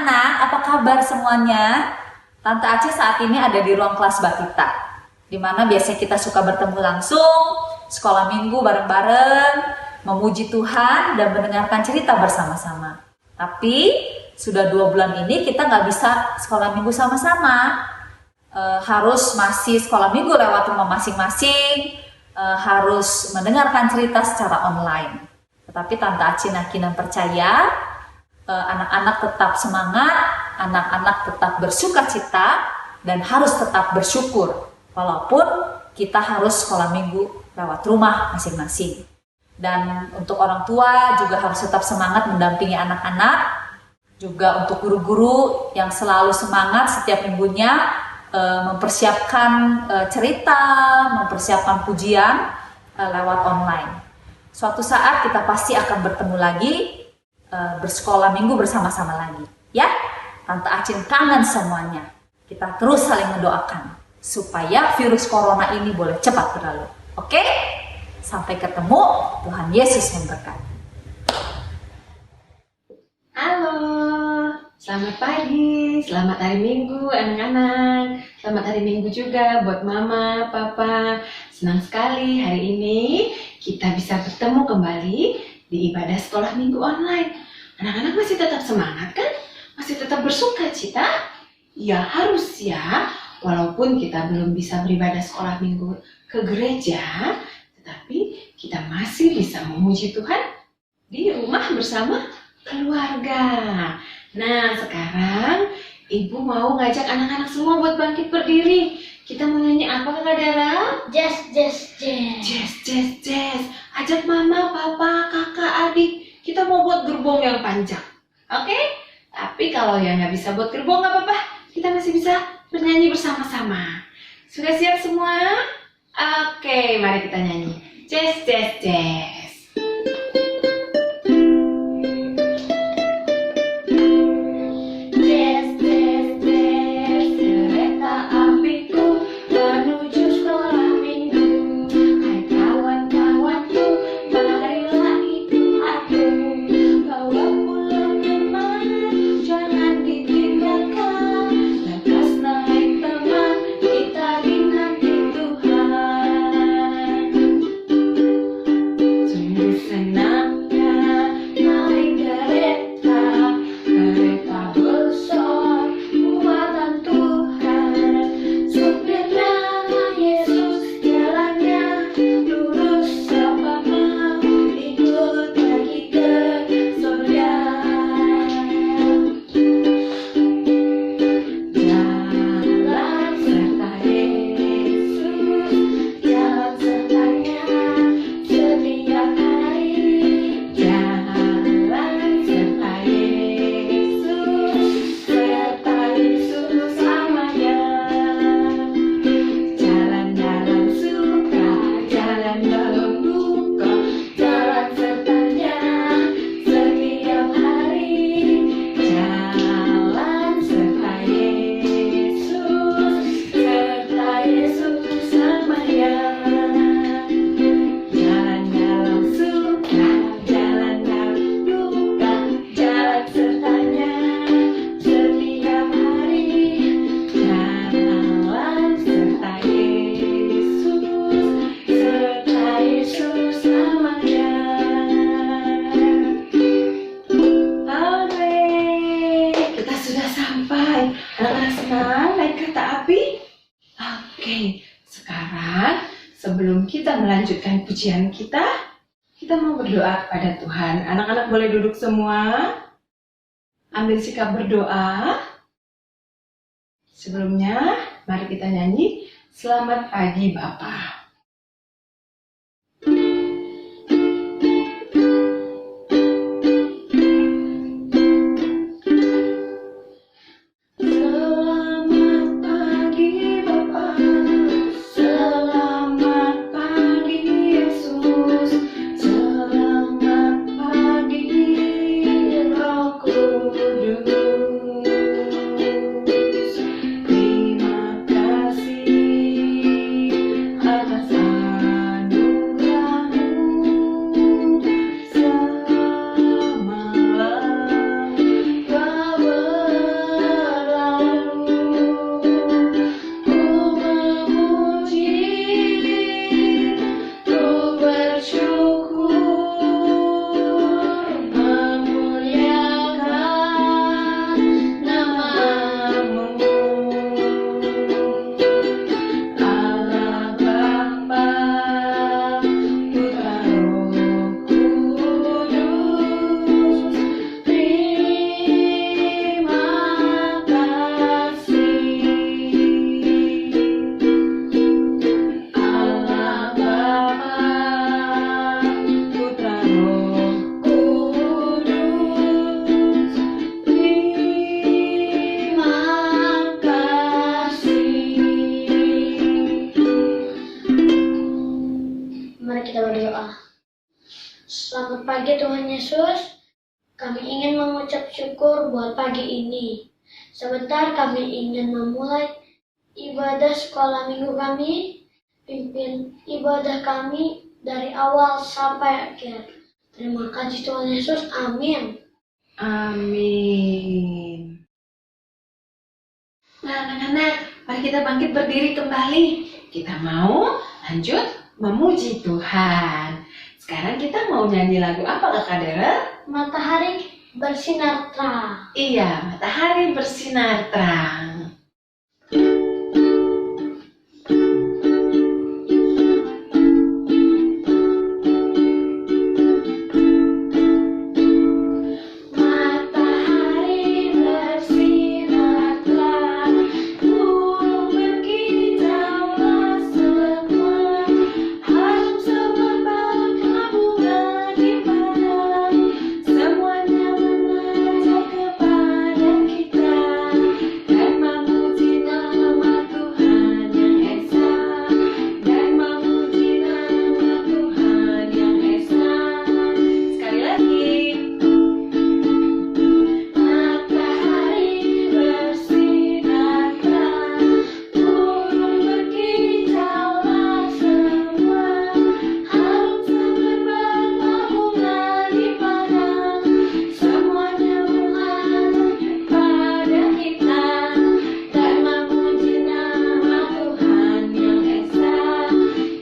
anak-anak, apa kabar semuanya? Tante Aci saat ini ada di ruang kelas Batita, di mana biasanya kita suka bertemu langsung, sekolah minggu bareng-bareng, memuji Tuhan dan mendengarkan cerita bersama-sama. Tapi sudah 2 bulan ini kita nggak bisa sekolah minggu sama-sama. Harus masih sekolah minggu lewat rumah masing-masing, harus mendengarkan cerita secara online. Tetapi Tante Aci Nakinan percaya anak-anak tetap semangat, anak-anak tetap bersuka cita, dan harus tetap bersyukur walaupun kita harus sekolah minggu lewat rumah masing-masing. Dan untuk orang tua juga harus tetap semangat mendampingi anak-anak, juga untuk guru-guru yang selalu semangat setiap minggunya mempersiapkan cerita, mempersiapkan pujian lewat online. Suatu saat kita pasti akan bertemu lagi, bersekolah minggu bersama-sama lagi. Ya, Tante Acin kangen semuanya. Kita terus saling mendoakan supaya virus corona ini boleh cepat berlalu. Oke? Sampai ketemu, Tuhan Yesus memberkati. Halo, selamat pagi, selamat hari Minggu anak-anak. Selamat hari Minggu juga buat Mama, Papa. Senang sekali hari ini kita bisa bertemu kembali di ibadah sekolah minggu online. Anak-anak masih tetap semangat kan? Masih tetap bersuka cita? Ya harus ya, walaupun kita belum bisa beribadah sekolah minggu ke gereja, tetapi kita masih bisa memuji Tuhan di rumah bersama keluarga. Nah sekarang Ibu mau ngajak anak-anak semua buat bangkit berdiri. Kita mau nyanyi apa Kak Dara? Jazz, jazz, jazz. Jazz, jazz, jazz. Ajak mama, papa, kakak, adik. Kita mau buat gerbong yang panjang. Oke? Tapi kalau yang nggak bisa buat gerbong nggak apa-apa. Kita masih bisa bernyanyi bersama-sama. Sudah siap semua? Oke, mari kita nyanyi. Jazz, jazz, jazz. Sebelum kita melanjutkan pujian kita mau berdoa kepada Tuhan. Anak-anak boleh duduk semua. Ambil sikap berdoa. Sebelumnya, mari kita nyanyi Selamat Pagi Bapa. pagi Tuhan Yesus. Kami ingin mengucap syukur buat pagi ini. Sebentar kami ingin memulai ibadah sekolah minggu kami. Pimpin ibadah kami dari awal sampai akhir. Terima kasih Tuhan Yesus. Amin. Amin. Nah, anak-anak, mari kita bangkit berdiri kembali. Kita mau lanjut memuji Tuhan. Sekarang kita mau nyanyi lagu apa, Kakak Dara? Matahari bersinar terang. Iya, matahari bersinar terang. Matahari bersinar terang, burung berkicaulah semua, harum semerbak bunga di padang, semuanya mengajak kepada kita dan memuji nama Tuhan yang esa, dan memuji nama Tuhan yang esa. Sekali lagi. Matahari bersinar terang, burung berkicaulah semua, harum semerbak bunga di padang, semuanya mengajak kepada kita dan memuji nama Tuhan yang esa,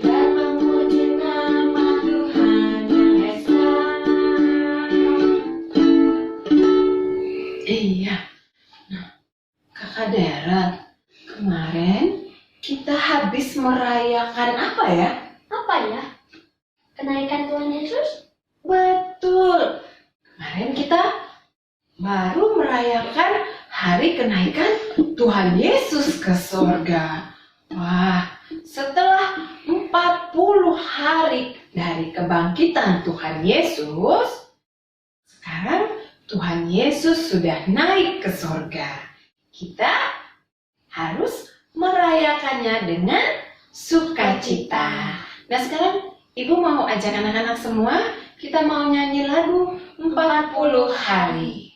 dan memuji nama Tuhan yang esa. Iya. Nah, Kakak Dara, kemarin kita habis merayakan apa ya? Apa ya? Kenaikan Tuhan Yesus? Betul. Kemarin kita baru merayakan hari kenaikan Tuhan Yesus ke surga. Wah, setelah 40 hari dari kebangkitan Tuhan Yesus, sekarang Tuhan Yesus sudah naik ke surga. Kita harus merayakannya dengan sukacita. Nah, sekarang Ibu mau ajak anak-anak semua, kita mau nyanyi lagu 40 hari.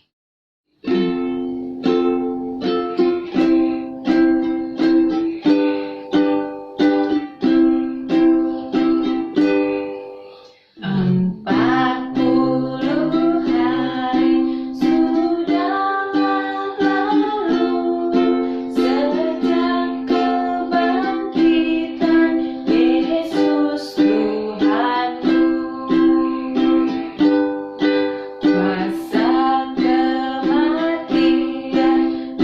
Empat puluh hari sudahlah lalu sejak kebangkitan Yesus Tuhanku. Masa kematian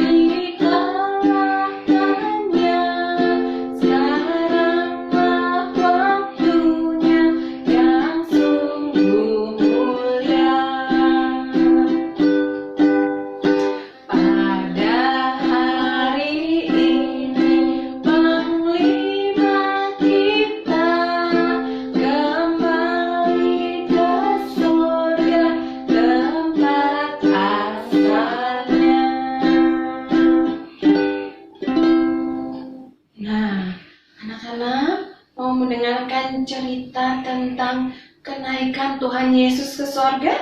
dikalahkannya, sekaranglah waktunya yang sungguh mulia. Pada hari ini Panglima kita kembali ke surga tempat asalnya. Nah, anak-anak mau mendengarkan cerita tentang kenaikan Tuhan Yesus ke surga?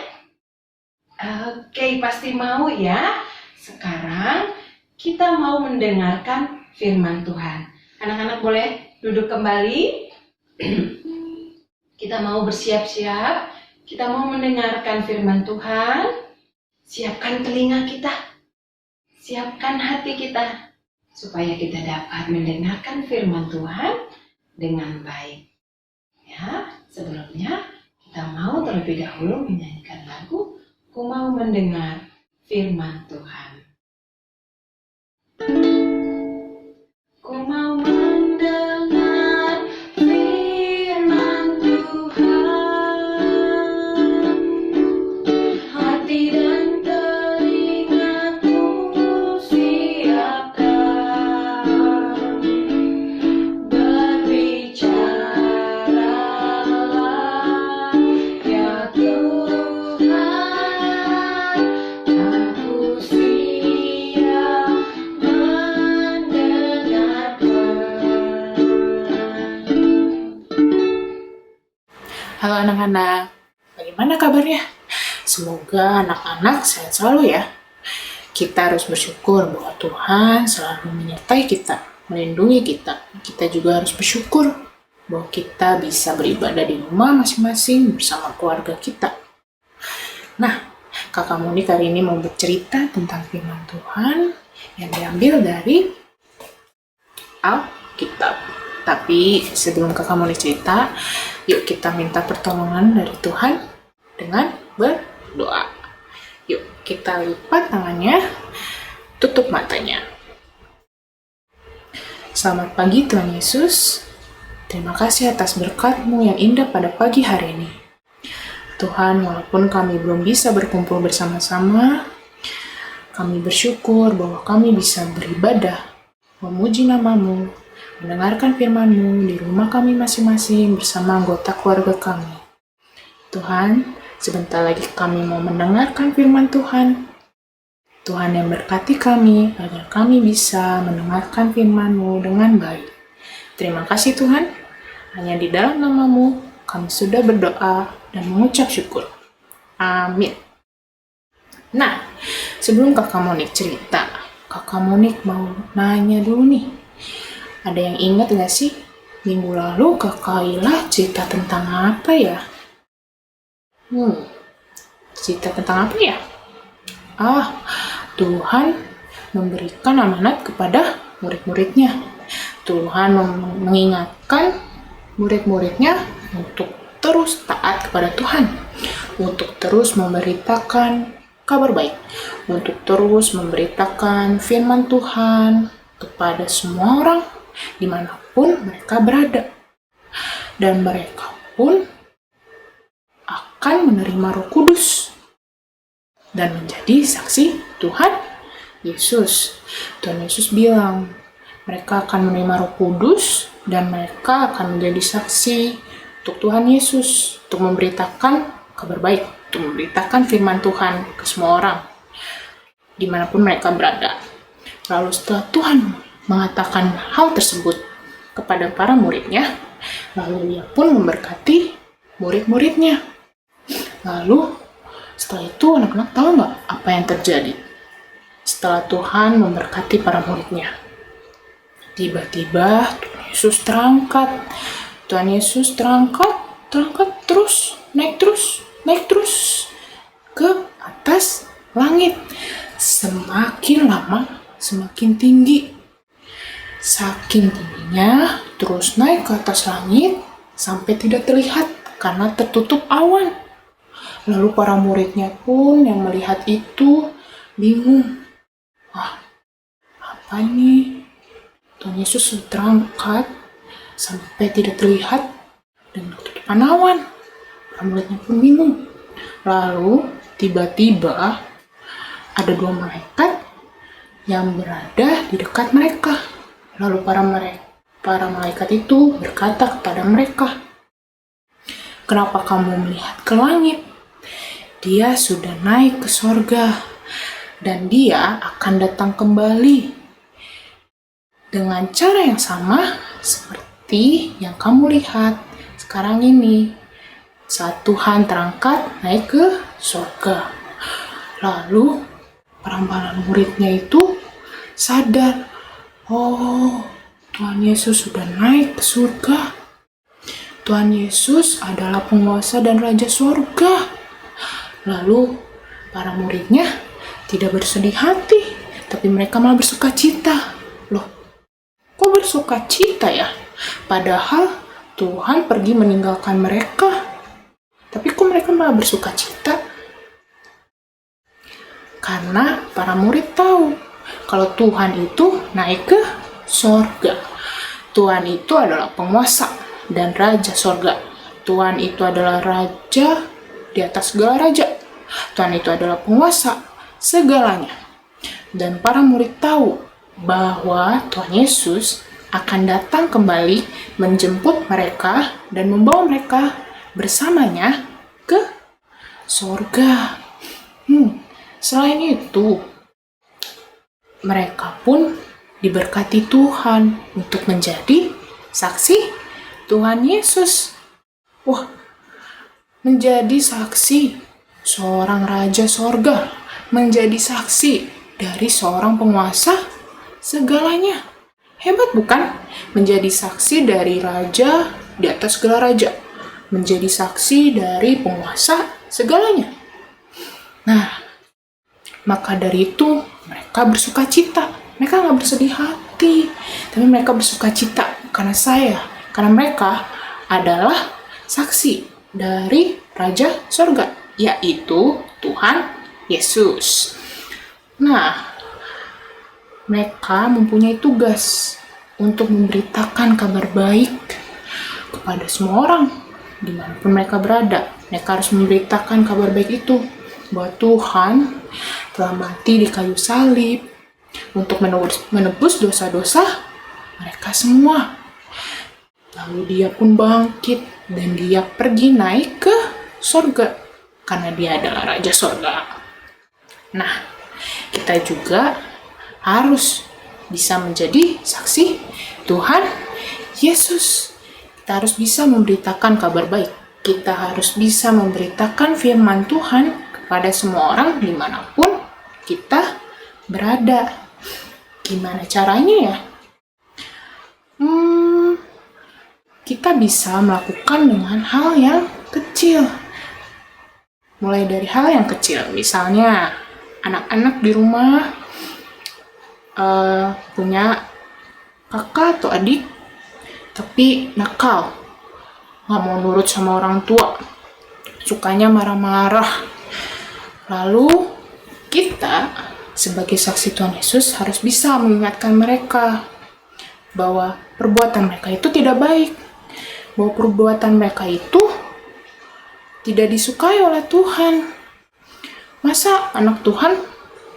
Oke, pasti mau ya. Sekarang kita mau mendengarkan firman Tuhan. Anak-anak boleh duduk kembali. Kita mau bersiap-siap. Kita mau mendengarkan firman Tuhan. Siapkan telinga kita. Siapkan hati kita. Supaya kita dapat mendengarkan firman Tuhan dengan baik. Ya, sebelumnya kita mau terlebih dahulu menyanyikan lagu Ku Mau Mendengar Firman Tuhan. Ku mau mendengar firman Tuhan, hati dan telingaku siapkan, berbicaralah ya Tuhan, aku siap Halo anak-anak, bagaimana kabarnya? Semoga anak-anak sehat selalu ya. Kita harus bersyukur bahwa Tuhan selalu menyertai kita, melindungi kita. Kita juga harus bersyukur bahwa kita bisa beribadah di rumah masing-masing bersama keluarga kita. Nah, Kakak Monik hari ini mau bercerita tentang firman Tuhan yang diambil dari Alkitab. Tapi sebelum Kakak Monik cerita, yuk kita minta pertolongan dari Tuhan dengan berdoa. Yuk kita lipat tangannya, tutup matanya. Selamat pagi Tuhan Yesus. Terima kasih atas berkat-Mu yang indah pada pagi hari ini. Tuhan, walaupun kami belum bisa berkumpul bersama-sama, kami bersyukur bahwa kami bisa beribadah, memuji nama-Mu, mendengarkan firman-Mu di rumah kami masing-masing bersama anggota keluarga kami. Tuhan, sebentar lagi kami mau mendengarkan firman Tuhan. Tuhan yang berkati kami agar kami bisa mendengarkan firman-Mu dengan baik. Terima kasih Tuhan, hanya di dalam nama-Mu kami sudah berdoa dan mengucap syukur. Amin. Nah, sebelum Kakak Monik cerita, Kakak Monik mau nanya dulu nih. Ada yang ingat gak sih? Minggu lalu Kakak Ila cerita tentang apa ya? Cerita tentang apa ya? Tuhan memberikan amanat kepada murid-muridnya. Tuhan mengingatkan murid-muridnya untuk terus taat kepada Tuhan, untuk terus memberitakan kabar baik, untuk terus memberitakan firman Tuhan kepada semua orang dimanapun mereka berada. Dan mereka pun akan menerima Roh Kudus dan menjadi saksi Tuhan Yesus. Tuhan Yesus bilang, mereka akan menerima Roh Kudus dan mereka akan menjadi saksi untuk Tuhan Yesus, untuk memberitakan kabar baik, untuk memberitakan firman Tuhan ke semua orang dimanapun mereka berada. Lalu setelah Tuhan mengatakan hal tersebut kepada para muridnya, lalu Ia pun memberkati murid-muridnya. Lalu setelah itu anak-anak tahu nggak apa yang terjadi? Setelah Tuhan memberkati para muridnya, tiba-tiba Tuhan Yesus terangkat. Tuhan Yesus terangkat terus, naik terus ke atas langit. Semakin lama, semakin tinggi. Saking tingginya, terus naik ke atas langit sampai tidak terlihat karena tertutup awan. Lalu para muridnya pun yang melihat itu bingung. Apa ini? Tuhan Yesus terangkat sampai tidak terlihat dan ketutupan awan. Para muridnya pun bingung. Lalu tiba-tiba ada 2 malaikat yang berada di dekat mereka. Lalu para malaikat itu berkata kepada mereka, "Kenapa kamu melihat ke langit? Dia sudah naik ke sorga dan dia akan datang kembali dengan cara yang sama seperti yang kamu lihat sekarang ini saat Tuhan terangkat naik ke sorga." Lalu para muridnya itu sadar, Tuhan Yesus sudah naik ke surga. Tuhan Yesus adalah penguasa dan raja surga. Lalu para muridnya tidak bersedih hati, tapi mereka malah bersuka cita. Loh, kok bersuka cita ya? Padahal Tuhan pergi meninggalkan mereka. Tapi kok mereka malah bersuka cita? Karena para murid tahu kalau Tuhan itu naik ke sorga. Tuhan itu adalah penguasa dan raja sorga. Tuhan itu adalah raja di atas segala raja. Tuhan itu adalah penguasa segalanya. Dan para murid tahu bahwa Tuhan Yesus akan datang kembali menjemput mereka dan membawa mereka bersamanya ke sorga. Selain itu, mereka pun diberkati Tuhan untuk menjadi saksi Tuhan Yesus. Wah, menjadi saksi seorang raja sorga, menjadi saksi dari seorang penguasa segalanya. Hebat bukan? Menjadi saksi dari raja di atas segala raja, menjadi saksi dari penguasa segalanya. Nah, maka dari itu mereka bersuka cita. Mereka nggak bersedih hati, tapi mereka bersuka cita karena mereka adalah saksi dari Raja Sorga, yaitu Tuhan Yesus. Nah, mereka mempunyai tugas untuk memberitakan kabar baik kepada semua orang, dimanapun mereka berada. Mereka harus memberitakan kabar baik itu, bahwa Tuhan telah mati di kayu salib untuk menebus dosa-dosa mereka semua. Lalu dia pun bangkit dan dia pergi naik ke sorga karena dia adalah Raja Sorga. Nah, kita juga harus bisa menjadi saksi Tuhan Yesus. Kita harus bisa memberitakan kabar baik. Kita harus bisa memberitakan firman Tuhan kepada semua orang dimanapun kita berada. Gimana caranya ya? Kita bisa melakukan dengan hal yang kecil. Mulai dari hal yang kecil, misalnya anak-anak di rumah punya kakak atau adik, tapi nakal, nggak mau nurut sama orang tua, sukanya marah-marah. Lalu kita sebagai saksi Tuhan Yesus harus bisa mengingatkan mereka bahwa perbuatan mereka itu tidak baik, bahwa perbuatan mereka itu tidak disukai oleh Tuhan. Masa anak Tuhan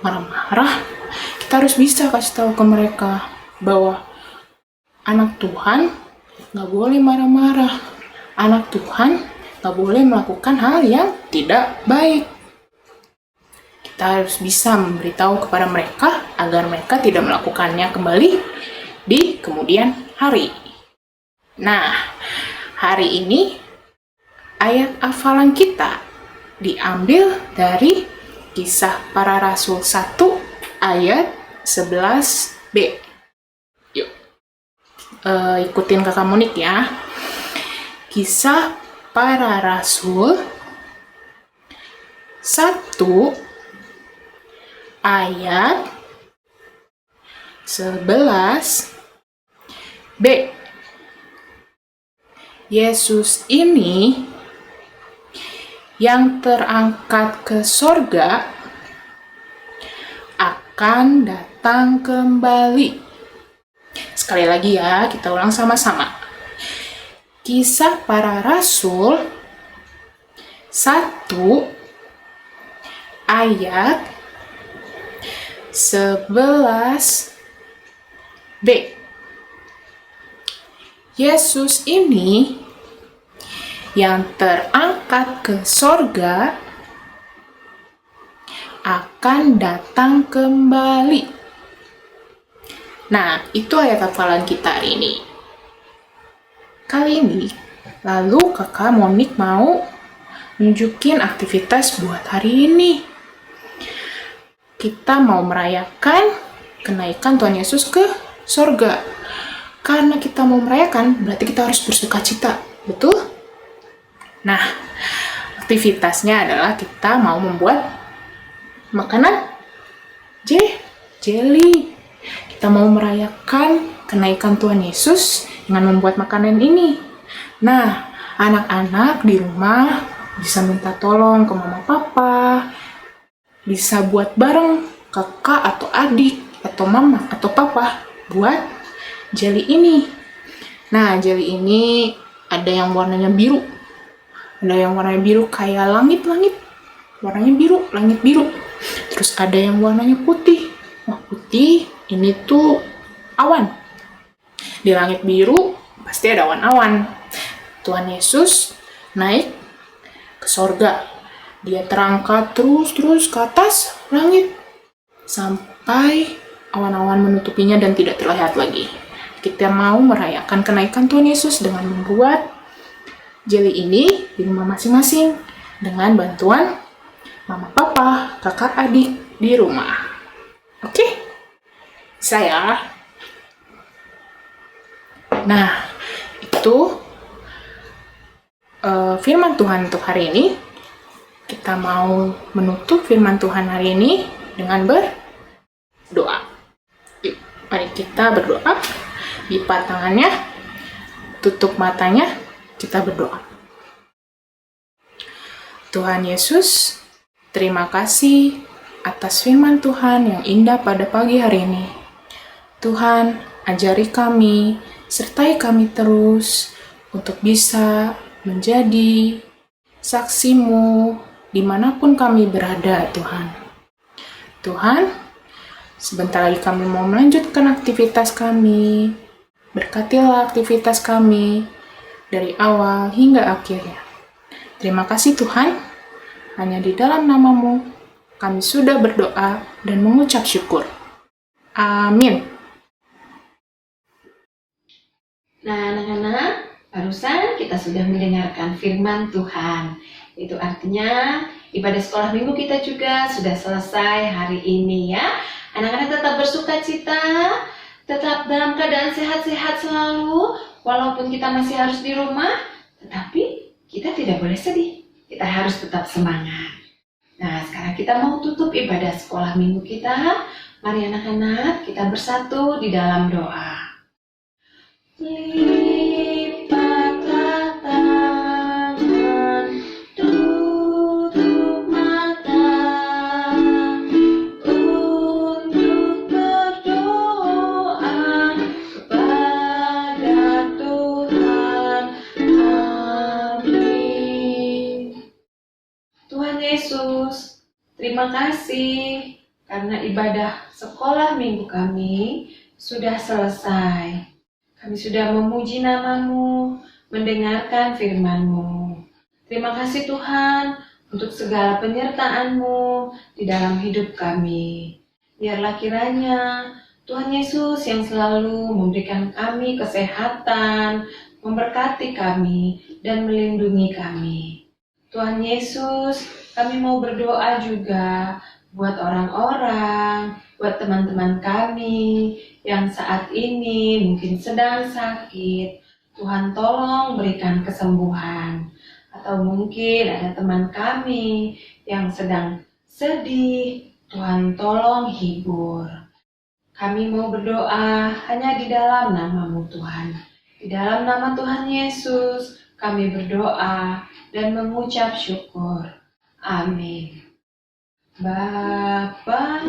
marah-marah? Kita harus bisa kasih tahu ke mereka bahwa anak Tuhan nggak boleh marah-marah. Anak Tuhan nggak boleh melakukan hal yang tidak baik. Kita harus bisa memberitahu kepada mereka agar mereka tidak melakukannya kembali di kemudian hari. Nah, hari ini ayat hafalan kita diambil dari Kisah Para Rasul 1 ayat 11b. Yuk, ikutin kakak Monik ya. Kisah Para Rasul 1 ayat 11b. Yesus ini yang terangkat ke sorga akan datang kembali. Sekali lagi ya, kita ulang sama-sama. Kisah Para Rasul 1 ayat 11b. Yesus ini yang terangkat ke sorga akan datang kembali. Nah, itu ayat hafalan kita hari ini. Kali ini, lalu kakak Monik mau nunjukin aktivitas buat hari ini. Kita mau merayakan kenaikan Tuhan Yesus ke sorga. Karena kita mau merayakan, berarti kita harus bersuka cita, betul? Nah, aktivitasnya adalah kita mau membuat makanan jelly. Kita mau merayakan kenaikan Tuhan Yesus dengan membuat makanan ini. Nah, anak-anak di rumah bisa minta tolong ke mama papa, bisa buat bareng kakak atau adik atau mama atau papa buat jelly ini. Nah, jelly ini ada yang warnanya biru. Ada yang warnanya biru kayak langit-langit. Warnanya biru, langit biru. Terus ada yang warnanya putih. Wah, putih ini tuh awan. Di langit biru pasti ada awan-awan. Tuhan Yesus naik ke sorga. Dia terangkat terus ke atas langit sampai awan-awan menutupinya dan tidak terlihat lagi. Kita mau merayakan kenaikan Tuhan Yesus dengan membuat jelly ini di rumah masing-masing dengan bantuan mama, papa, kakak, adik di rumah. Oke? Saya. Nah, itu firman Tuhan untuk hari ini. Kita mau menutup firman Tuhan hari ini dengan berdoa. Yuk, mari kita berdoa. Lipat tangannya, tutup matanya, kita berdoa. Tuhan Yesus, terima kasih atas firman Tuhan yang indah pada pagi hari ini. Tuhan, ajari kami, sertai kami terus untuk bisa menjadi saksi-Mu dimanapun kami berada, Tuhan. Tuhan, sebentar lagi kami mau melanjutkan aktivitas kami. Berkatilah aktivitas kami dari awal hingga akhirnya. Terima kasih Tuhan, hanya di dalam nama-Mu kami sudah berdoa dan mengucap syukur. Amin. Nah, anak-anak, barusan kita sudah mendengarkan firman Tuhan. Itu artinya ibadah sekolah minggu kita juga sudah selesai hari ini ya. Anak-anak tetap bersukacita, tetap dalam keadaan sehat-sehat selalu. Walaupun kita masih harus di rumah, tetapi kita tidak boleh sedih. Kita harus tetap semangat. Nah, sekarang kita mau tutup ibadah sekolah minggu kita. Mari anak-anak, kita bersatu di dalam doa. Lipatlah tangan, tutup mata untuk berdoa kepada Tuhan. Amin. Tuhan Yesus, terima kasih karena ibadah sekolah minggu kami sudah selesai. Kami sudah memuji nama-Mu, mendengarkan firman-Mu. Terima kasih Tuhan untuk segala penyertaan-Mu di dalam hidup kami. Biarlah kiranya Tuhan Yesus yang selalu memberikan kami kesehatan, memberkati kami, dan melindungi kami. Tuhan Yesus, kami mau berdoa juga buat orang-orang, buat teman-teman kami yang saat ini mungkin sedang sakit. Tuhan tolong berikan kesembuhan. Atau mungkin ada teman kami yang sedang sedih. Tuhan tolong hibur. Kami mau berdoa hanya di dalam nama-Mu Tuhan. Di dalam nama Tuhan Yesus kami berdoa dan mengucap syukur. Amin. Bapa